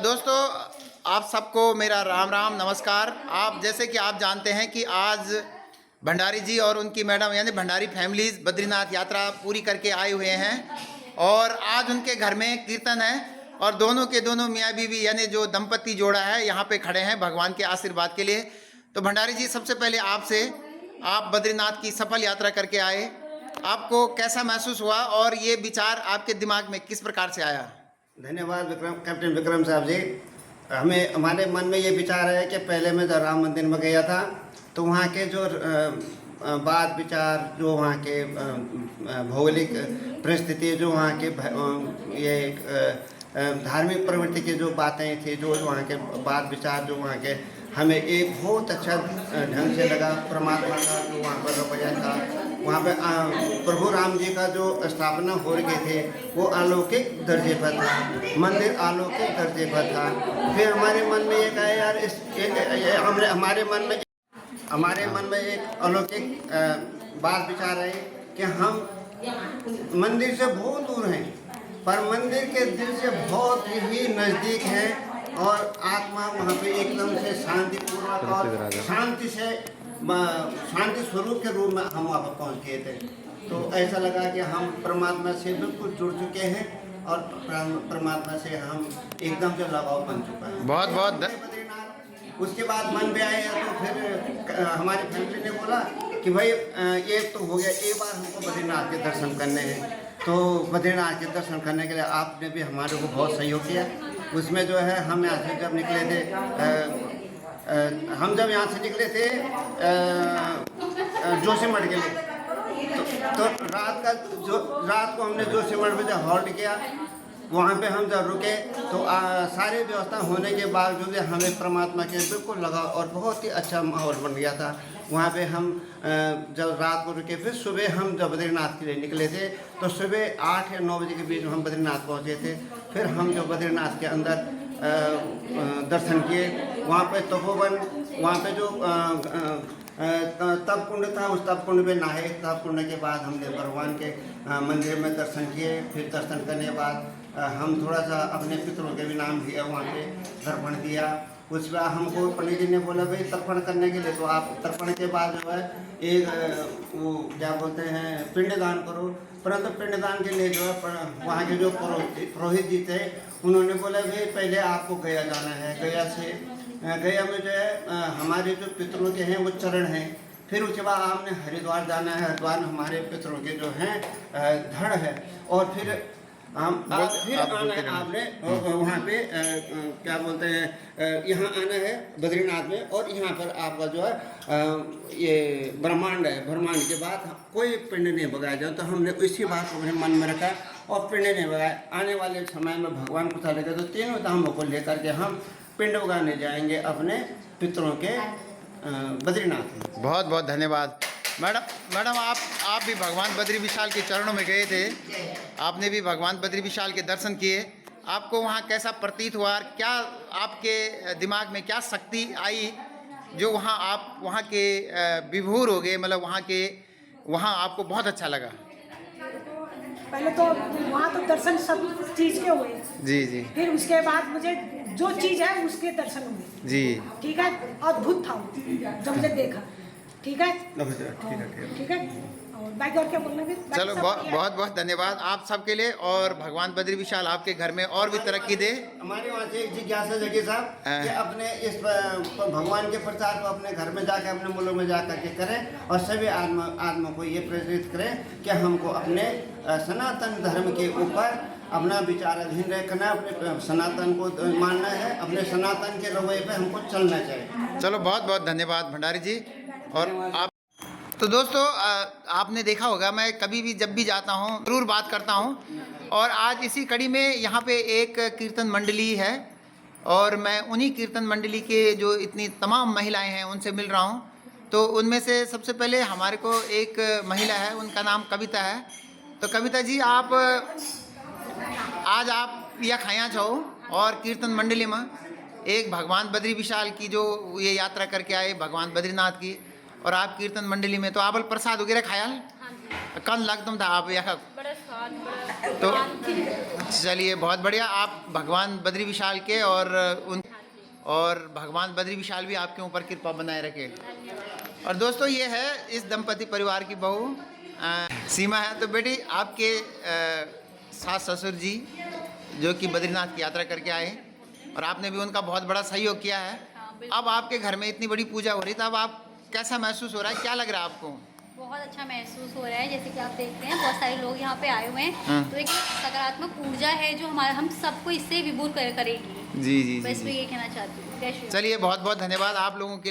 दोस्तों, आप सबको मेरा राम राम नमस्कार। आप जैसे कि आप जानते हैं कि आज भंडारी जी और उनकी मैडम यानी भंडारी फैमिलीज बद्रीनाथ यात्रा पूरी करके आए हुए हैं और आज उनके घर में कीर्तन है और दोनों के दोनों मियाँ बीवी यानी जो दंपति जोड़ा है यहाँ पे खड़े हैं भगवान के आशीर्वाद के लिए। तो भंडारी जी, सबसे पहले आपसे, आप बद्रीनाथ की सफल यात्रा करके आए, आपको कैसा महसूस हुआ और ये विचार आपके दिमाग में किस प्रकार से आया? धन्यवाद कैप्टन विक्रम साहब जी। हमारे मन में ये विचार है कि पहले मैं जब राम मंदिर में गया था तो वहाँ के जो बात विचार, जो वहाँ के भौगोलिक परिस्थिति, जो वहाँ के ये धार्मिक प्रवृत्ति की जो बातें थी, जो वहाँ के बात विचार, जो वहाँ के हमें एक बहुत अच्छा ढंग से लगा। परमात्मा का जो वहाँ पर रवैया था, वहाँ पे प्रभु राम जी का जो स्थापना हो गए थे वो अलौकिक दर्जे पर था, मंदिर अलौकिक दर्जे पर था। फिर हमारे मन में एक आया यार, हमारे मन में एक अलौकिक बात विचार है कि हम मंदिर से बहुत दूर हैं पर मंदिर के दिल से बहुत ही नज़दीक हैं और आत्मा वहाँ पे एकदम से शांतिपूर्वक और शांति स्वरूप के रूप में हम वहाँ पर पहुँच गए थे। तो ऐसा लगा कि हम परमात्मा से बिल्कुल जुड़ चुके हैं और परमात्मा से हम एकदम से लगाव बन चुका है। बहुत बहुत उसके बाद मन में आया तो फिर हमारी फैमिली ने बोला कि भाई एक तो हो गया, एक बार हमको बद्रीनाथ के दर्शन करने हैं। तो बद्रीनाथ के दर्शन करने के लिए आपने भी हमारे को बहुत सहयोग किया। उसमें जो है हम यहाँ से जब निकले थे, हम जब यहाँ से निकले थे जोशीमठ के लिए, तो रात को हमने जोशीमठ में जब हॉल्ट किया, वहाँ पे हम जब रुके तो सारी व्यवस्था होने के बावजूद हमें परमात्मा के बिल्कुल लगा और बहुत ही अच्छा माहौल बन गया था। वहाँ पे हम जब रात को रुके, फिर सुबह हम जब बद्रीनाथ के लिए निकले थे तो सुबह 8 या 9 बजे के बीच में हम बद्रीनाथ पहुँचे थे। फिर हम जो बद्रीनाथ के अंदर दर्शन किए, वहाँ पे तपोवन, वहाँ पे जो तप कुंड था, उस तप कुंड में नहाए। तप कुंड के बाद हमने भगवान के मंदिर में दर्शन किए। फिर दर्शन करने के बाद हम थोड़ा सा अपने पितरों के भी नाम दिया, वहाँ पे तर्पण दिया। उसके बाद हमको पंडित जी ने बोला भाई तर्पण करने के लिए तो आप तर्पण के बाद जो है एक वो क्या बोलते हैं पिंडदान करो। परंतु पिंडदान के लिए जो है वहाँ के जो पुरोहित जी थे उन्होंने बोला भाई पहले आपको गया जाना है। गया में जो है हमारे जो पितरों के हैं वो चरण हैं। फिर उसके बाद आपने हरिद्वार जाना है। हरिद्वार में हमारे पितरों के जो हैं धड़ है। और फिर आपने वहाँ पे क्या बोलते हैं यहाँ आना है बद्रीनाथ में, और यहाँ पर आपका जो है ये ब्रह्मांड है। ब्रह्मांड के बाद कोई पिंड नहीं बगाया जाए। तो हमने इसी बात को अपने मन में रखा और पिंड नहीं बगाया। आने वाले समय में भगवान को चलेगा तो तीनों धामों को लेकर के हम पिंड उगाने जाएंगे अपने पितरों के बद्रीनाथ में। बहुत बहुत धन्यवाद मैडम आप भी भगवान बद्री विशाल के चरणों में गए थे, आपने भी भगवान बद्री विशाल के दर्शन किए। आपको वहाँ कैसा प्रतीत हुआ? क्या आपके दिमाग में क्या शक्ति आई जो आप वहाँ के विभोर हो गए, मतलब वहाँ आपको बहुत अच्छा लगा? पहले तो वहाँ तो दर्शन सब चीज़ के हुए जी। फिर उसके बाद मुझे जो चीज़ है उसके दर्शन हुए जी। ठीक है, अद्भुत था जब मुझे देखा। ठीक है। और बाकी और क्या बोलना है? चलो बहुत बहुत धन्यवाद आप सबके लिए, और भगवान बद्री विशाल आपके घर में और भी तरक्की दे। हमारे वहाँ से एक जिज्ञासा जगी साहब कि अपने इस भगवान के प्रचार को अपने घर में जाकर, अपने मुल्क में जाकर के करें और सभी आत्मा को ये प्रेरित करें कि हमको अपने सनातन धर्म के ऊपर अपना विचाराधीन रखना, अपने सनातन को मानना है, अपने सनातन के रवैये पे हमको चलना चाहिए। चलो बहुत बहुत धन्यवाद भंडारी जी। और आप तो दोस्तों, आपने देखा होगा मैं कभी भी जब भी जाता हूँ ज़रूर बात करता हूँ, और आज इसी कड़ी में यहाँ पे एक कीर्तन मंडली है और मैं उन्हीं कीर्तन मंडली के जो इतनी तमाम महिलाएं हैं उनसे मिल रहा हूँ। तो उनमें से सबसे पहले हमारे को एक महिला है, उनका नाम कविता है। तो कविता जी, आज आप यह खाया छो और कीर्तन मंडली में एक भगवान बद्री विशाल की जो ये यात्रा करके आए भगवान बद्रीनाथ की, और आप कीर्तन मंडली में तो आवल प्रसाद वगैरह खाया? कल लग तुम था आप यहाँ तो चलिए बहुत बढ़िया। आप भगवान बद्री विशाल के और भगवान बद्री विशाल भी आपके ऊपर कृपा बनाए रखे। और दोस्तों ये है इस दंपति परिवार की बहू सीमा है। तो बेटी आपके सास ससुर जी जो कि बद्रीनाथ की यात्रा करके आए और आपने भी उनका बहुत बड़ा सहयोग किया है। अब आपके घर में इतनी बड़ी पूजा हो रही है, तो अब आप कैसा महसूस हो रहा है, क्या लग रहा है आपको? बहुत अच्छा महसूस हो रहा है। जैसे कि आप देख रहे हैं बहुत सारे लोग यहाँ पे आए हुए हैं, तो एक सकारात्मक ऊर्जा है जो हम सबको इससे विभोर करेगी। जी जी बस मैं ये कहना चाहती हूँ। चलिए बहुत बहुत धन्यवाद आप लोगों के।